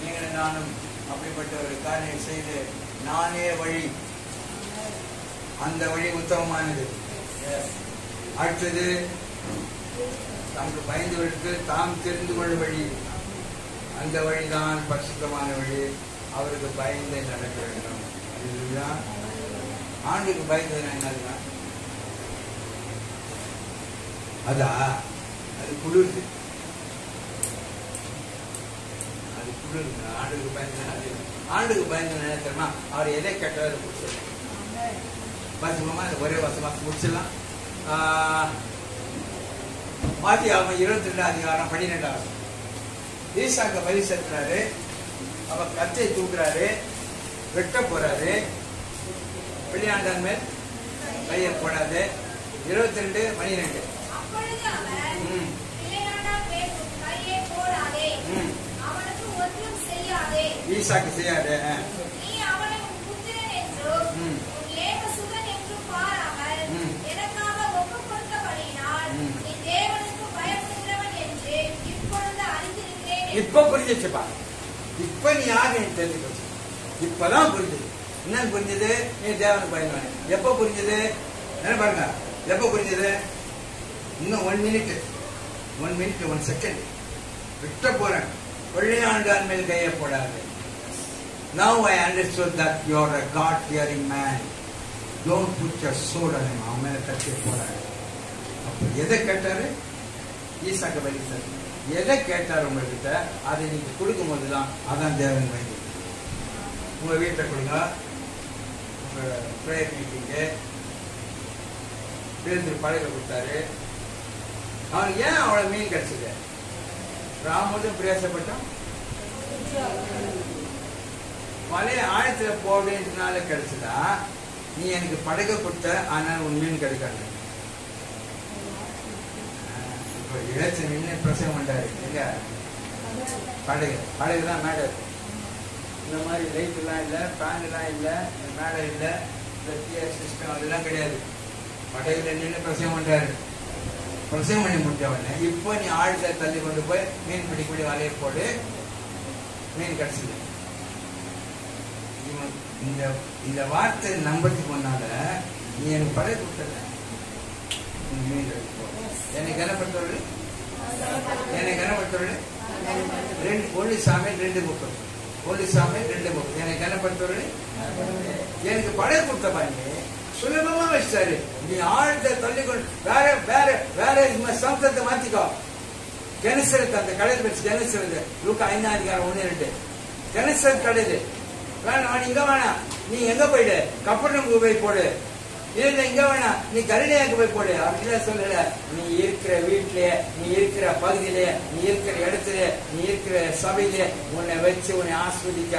S2: நீங்களும் நானும் அப்படிப்பட்ட ஒரு காரியம் செய்து நானே வழி, அந்த வழி உத்தமமானது. அடுத்தது நமக்கு பயந்தவர்களுக்கு தாம் தெரிந்து கொள்ள வழி, அந்த வழிதான் பரிசுத்தமான வழி. அவருக்கு பயந்து நடக்க வேண்டும். ஆண்டுக்கு பயந்ததுன்னா என்னதுன்னா அதா அது குளிர்து. அது குளிர்து. ஆண்டுக்கு பயந்து ஆண்டுக்கு பயந்து என்ன தெரியுமா? அவர் எதை கேட்டாலும் முடிச்சிடலாம். வாசிப்போமா? ஒரே வாசம் முடிச்சிடலாம். ஆதியாகமம் 22 அதிகாரம் 12. ஈசாக்க பலி செலுத்துறாரு. அவர் கச்சை தூக்குறாரு, வெட்ட போறாரு. வெளியாண்டான் மேல் கையை போடாது. 22:12. ஈசாக்கு செய்யாதே. இப்ப புரிஞ்சிச்சுப்பா. இப்ப நீ யாரு தெரிஞ்சு போச்சு. இப்பதான் புரிஞ்சது. என்ன புரிஞ்சது? நீ தேவனுக்கு பயந்தானே. எப்ப புரிஞ்சது? என்ன பாருங்க, எப்ப புரிஞ்சது? இன்னும் 1 minute 1 second விட்ட போறேன். வெள்ளையாண்டான் மேல் கையை போடாது. Now I understood that you are a God-fearing man. Don't put your sword on him. அவன் மேல கத்தி போடாது. அப்ப எதை கேட்டாரு? ஈசாக்க பலி செலுத்து. எதை கேட்டாரு உங்ககிட்ட? அதை நீங்க கொடுக்கும் போதுதான் அதான் தேவன் பயந்து. உங்க வீட்டை கொடுங்க, உங்க பிரேயர் மீட்டிங்கு பேருந்து பழக கொடுத்தாரு. அவனுக்கு ஏன் அவ்வளவு மீன் கிடைச்சது? ராமோதும் பிரயாசப்பட்டான். மலைய ஆழத்துல போடுறதுனால கிடைச்சதா? நீ எனக்கு படக கொடுத்த, ஆனால் உன் மீன் கிடைக்காது. இப்ப இழைச்சி நின்று பிரசவம் பண்றாரு. எங்க படகுதான் மேடை. இந்த மாதிரி லைட் எல்லாம் இல்ல, ஃபேன் எல்லாம் இல்ல, மேடை இல்ல, இந்த டிஆர் சிஸ்டம் அதெல்லாம் கிடையாது. படகுல நின்று பிரசவம் பண்றாரு. பிரசவம் பண்ணி முடிஞ்சவன இப்போ நீ ஆழ்த்த தள்ளி கொண்டு போய் மீன் பிடிக்கூடிய வலையை போடு, மீன் கிடைச்சது. இந்த வார்த்தை நம்பத்துக்கு முன்னால நீ எனக்கு படகு கொடுத்தல, மீன் என்னை கனப்படுத்தவர்கள், என்னை கனப்படுத்தவர்கள் 1 சாமியல் 2:30. 1 சாமியல் 2:30. என்னை கனப்படுத்தவர்கள் எனக்கு படகு கொடுத்த பாருங்க. சுலபமா வச்சாரு. நீ ஆழ்த்த தள்ளிக்கொண்டு வேற வேற வேற சம்சத்தை மாத்திக்கோ. கெனசரத்து அந்த கடையில் வச்சு கெனசரது லூக்கா 5:1-2. கெனசரத் கடையில் வேணாம், இங்க வேணாம், நீ எங்க போயிடு, கப்பர்நகூமுக்கு போய் போடு. இல்ல இங்க வேணாம், நீ கலிலேயாவுக்கு போய் போடு. அப்படிதான் சொல்லல. நீ இருக்கிற வீட்டிலேயே, நீ இருக்கிற பகுதியிலே, நீ இருக்கிற இடத்துல, நீ இருக்கிற சபையிலே உன்னை வச்சு உன்னை ஆஸ்வதிக்க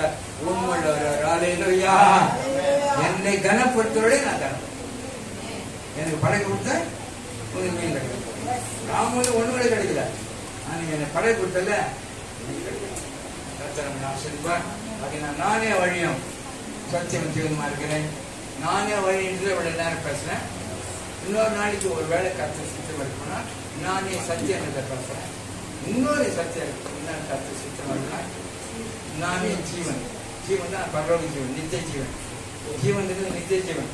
S2: உண்மையுள்ளவர். அல்லேலூயா. என்னை கனப்படுத்தோட நான் கனப்படுத்த. எனக்கு படகு கொடுத்த உனக்கு மீன் கிடைக்கும். ராமோது ஒண்ணு கூட கிடைக்கல. ஆனா என்னை படகு கொடுத்தல ஆசிரியப்பார். நானே வழியும் சத்தியம் ஜீவனமா இருக்கிறேன். நானே வழி என்று இவ்வளவு நேரம் பேசுறேன். இன்னொரு நாளைக்கு ஒரு வேலை கருத்து சித்தம் இருக்குன்னா நானே சத்தியம் என்று பேசுறேன். இன்னொரு சத்தியம் இருக்கு. என்ன கருத்து சித்தம் இருக்குன்னா நானே ஜீவன். ஜீவன் தான் பரலோக ஜீவன், நித்திய ஜீவன். ஜீவன் நித்திய ஜீவன்.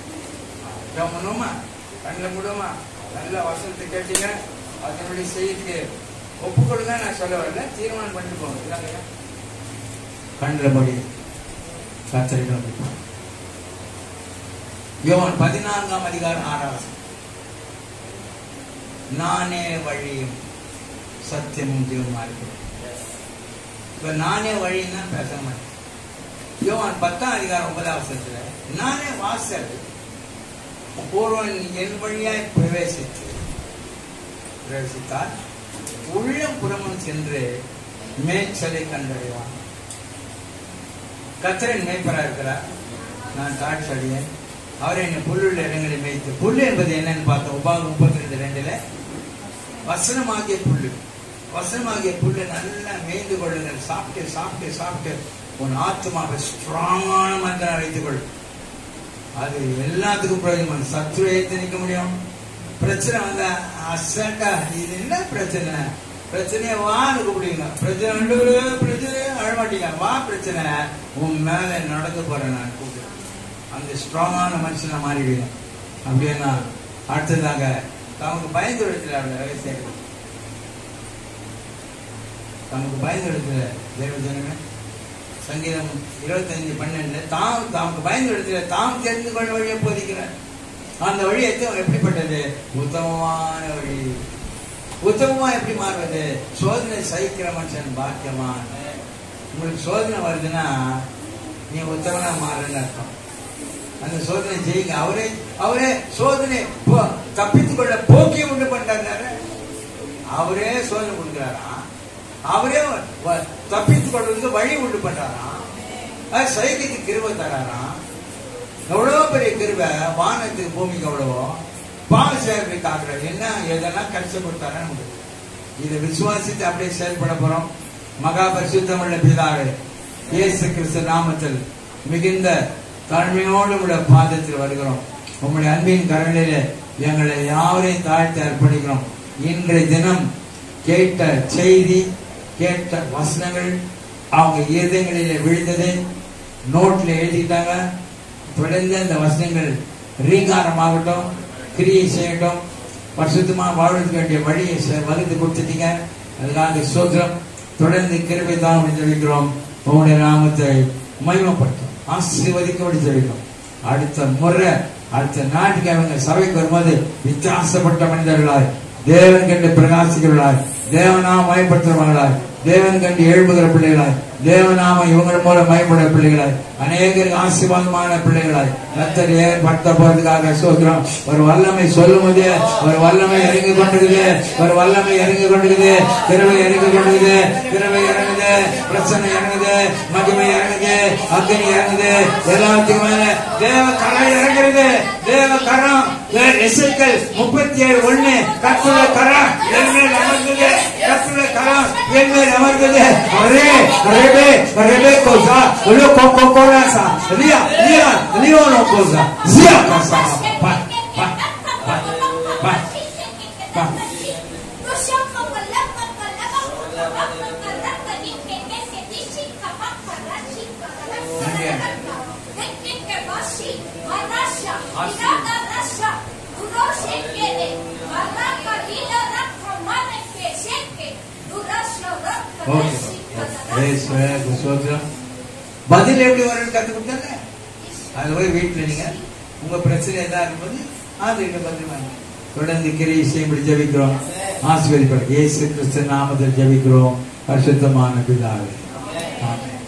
S2: கவனமா கண்ணில் மூடமா நல்ல வசனத்தை கேட்டீங்க, அதனுடைய செய்திக்கு ஒப்பு கொடுங்க. நான் சொல்ல வரல, தீர்மானம் பண்ணிட்டு போங்க. கண்ணில் மூடி கத்தரிடம். யோவான் 14:6. நானே வழியும் சத்தியமும் ஜீவனுமா இருக்கிறேன். இப்ப நானே வழின்னா பேச மாட்டேன். யோவான் 10:9 நானே வாசல், ஒருவன் என் வழியாய் பிரவேசித்தால் உள்ளம் புறமும் சென்று மேய்ச்சலை கண்டடைவான். கர்த்தரின் மேய்ப்பரா இருக்கிறார், நான் தாட்சி அடியேன். அவர் என்னை புல்லுள்ள இடங்களை மேய்த்து. புல்லு என்பது என்னன்னு பார்த்தோம். உபாகம் 32:2 வசனமாகிய புல்லு. வசனமாகிய புல்லு நல்லா மேய்ந்து கொள்ளுங்கள். சாப்பிட்டு சாப்பிட்டு சாப்பிட்டு உன் ஆத்மாவை ஸ்ட்ராங்கான மனிதனா வைத்துக் கொள். அது எல்லாத்துக்கும் பிரயோஜனம். சத்துருவை எத்தனிக்க முடியும். பிரச்சனை வந்த அசண்டா இது என்ன பிரச்சனை, பிரச்சனைய வான்னு கூப்பிடுங்க. பிரச்சனை அழமாட்டீங்க. வா பிரச்சனை உன் மேல நடந்து போறேன் நான் கூப்பிடுறேன். அந்த ஸ்ட்ராங்கான மனுஷனா மாறிடுங்க. அப்படின்னா அடுத்ததாக தமக்கு பயந்து இடத்துல ரகசியம், தமக்கு பயந்து இடத்துல தேவ ஜனமே சங்கீதம் 25:12 தாம் தாமுக்கு பயந்து இடத்துல தாம் தெரிந்து கொண்ட வழியை போதிக்கிறார். அந்த வழி எப்படிப்பட்டது? உத்தமமான வழி. உத்தமமா எப்படி மாறுவது? சோதனை சகிக்கிற மனுஷன் பாக்கியமான. உங்களுக்கு சோதனை வருதுன்னா நீ உத்தமனா மாறுன்னு அர்த்தம். அந்த சோதனை ஜெயிக்க அவரே சோதனை தப்பித்துக் கொள்ள போக்கிய உண்டு பண்றாரு. அவரே சோதனை கொடுக்கிறாரா, அவரே தப்பித்துக் கொள்றதுக்கு வழி உண்டு பண்றாராம். சைக்கியத்துக்கு கிருபை தராராம். எவ்வளவு பெரிய கிருபை வானத்துக்கு பூமிக்கு எவ்வளவோ பாவ செயல்படி காக்குறாரு. என்ன எதெல்லாம் கஷ்டப்படுத்தாரா நமக்கு. இதை விசுவாசித்து அப்படியே செயல்பட போறோம். மகா பரிசுத்தமுள்ள பிதாவே, இயேசு கிறிஸ்து நாமத்தில் மிகுந்த தாழ்மையோடு உள்ள பாதத்தில் வருகிறோம். உங்களுடைய அன்பின் கரங்களிலே எங்களை யாவரையும் தாழ்த்தி அர்ப்பணிக்கிறோம். இன்றைய தினம் கேட்ட செய்தி, கேட்ட வசனங்கள் அவங்க இதயங்களிலே விழுந்தது, நோட்ல எழுதிட்டாங்க. தொடர்ந்து அந்த வசனங்கள் ரீங்காரமாகட்டும், கிரியை செய்யட்டும். பரிசுத்தமா வாழ்வதற்கு வேண்டிய வழியை வகுத்து கொடுத்துட்டீங்க. அதுக்காக சோத்திரம். தொடர்ந்து கிருபை தான் ஜெபிக்கிறோம். உங்களுடைய நாமத்தை மகிமைப்படுத்தும், ஆசீர்வதிக்க ஜெபிக்கிறோம். அடுத்த முறை அடுத்த நாட்டுக்கு அவங்க சபைக்கு வரும்போது வித்தியாசப்பட்ட மனிதர்களாய், தேவன் கண்டு பிரகாசிக்கிறவர்களாய், தேவனாம மயப்படுத்துறவர்களாய், தேவன் கண்டு எழுப்புகிற பிள்ளைகளாய், தேவநாம இவங்கள் மூலம் மயப்படுற பிள்ளைகளாய், அநேகருக்கு ஆசீர்வாதமான பிள்ளைகளாய் கர்த்தர் படுத்த போறதுக்காக சோத்திரம். ஒரு வல்லமை சொல்லும் போது ஒரு வல்லமை இறங்கி கொண்டிருக்குது, ஒரு வல்லமை இறங்கி கொண்டிருக்குது, கிருபை இறங்கி கொண்டிருக்குது, கிருபை இறங்குது, பிரச்சனை இறங்குது, மகிமை இறங்குது, அக்னி இறங்குது, எல்லாத்துக்கும் மேல தேவ கரம் இறங்குறது. தேவ கரம் எசேக்கியேல் 37:1 கர்த்தருடைய கரம் என் மேல் அமர்ந்தது, கர்த்தருடைய கரம் என் மேல் அமர்ந்தது. Rebe cosa, lo cococoraza, Leo no cosa, zia casa, pa. பதில் எப்படி வரணும் கத்து கொடுத்தாங்க. அது போய் வீட்டுல நீங்க உங்க பிரச்சனை எதா இருக்கும்போது அது பதில் தொடர்ந்து கிரியை செய்யும்படி ஜெபிக்கிறோம். ஆசீர்வதிப்போம். இயேசு கிறிஸ்து நாமத்தில் ஜெபிக்கிறோம் பரிசுத்தமான பிதாவே. ஆமென்.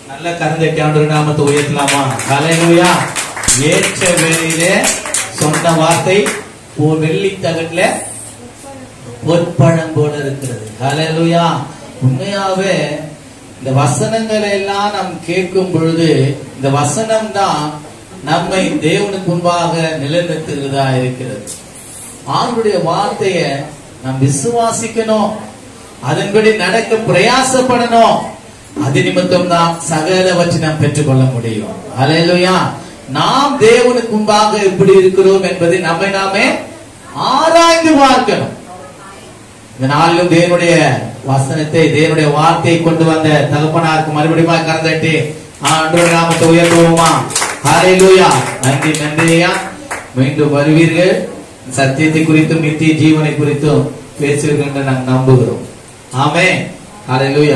S1: நல்ல கருந்தைக்கு ஆண்டவர் நாமத்தை உயர்த்தலாமா? ஹல்லேலூயா. ஏற்ற வேளையிலே சொன்ன வார்த்தை ஒரு வெள்ளி தகட்டுல பொற்பழம் போல இருக்கிறது. ஹல்லேலூயா. உண்மையாவே இந்த வசனங்களை எல்லாம் நாம் கேட்கும் பொழுது இந்த வசனம் தான் நம்மை தேவனுக்கு முன்பாக நிலைநிறுத்துகிறதா இருக்கிறது. ஆண்டவருடைய வார்த்தைய நாம் விசுவாசிக்கணும், அதன்படி நடக்க பிரயாசப்படணும். அது நிமித்தம் தான் சகலவற்றை நாம் பெற்றுக்கொள்ள முடியும். ஹல்லேலூயா. நாம் தேவனுக்கு முன்பாக எப்படி இருக்கிறோம் என்பதை நம்மை நாமே ஆராய்ந்து பார்க்கணும். இந்த நாளிலும் தேவனுடைய வசனத்தை, தேவனுடைய வார்த்தையை கொண்டு வந்த தகப்பனாருக்கு மறுபடியும் கரந்தட்டி ஆண்டவருடைய நாமத்தை உயர்த்துவோமா? ஹல்லேலூயா. நன்றி நன்றியா. மீண்டும் வருவீர்கள். சத்தியத்தை குறித்தும் நித்திய ஜீவனை குறித்தும் பேசுவீர்கள் என்று நாங்கள் நம்புகிறோம். ஆமென். ஹல்லேலூயா.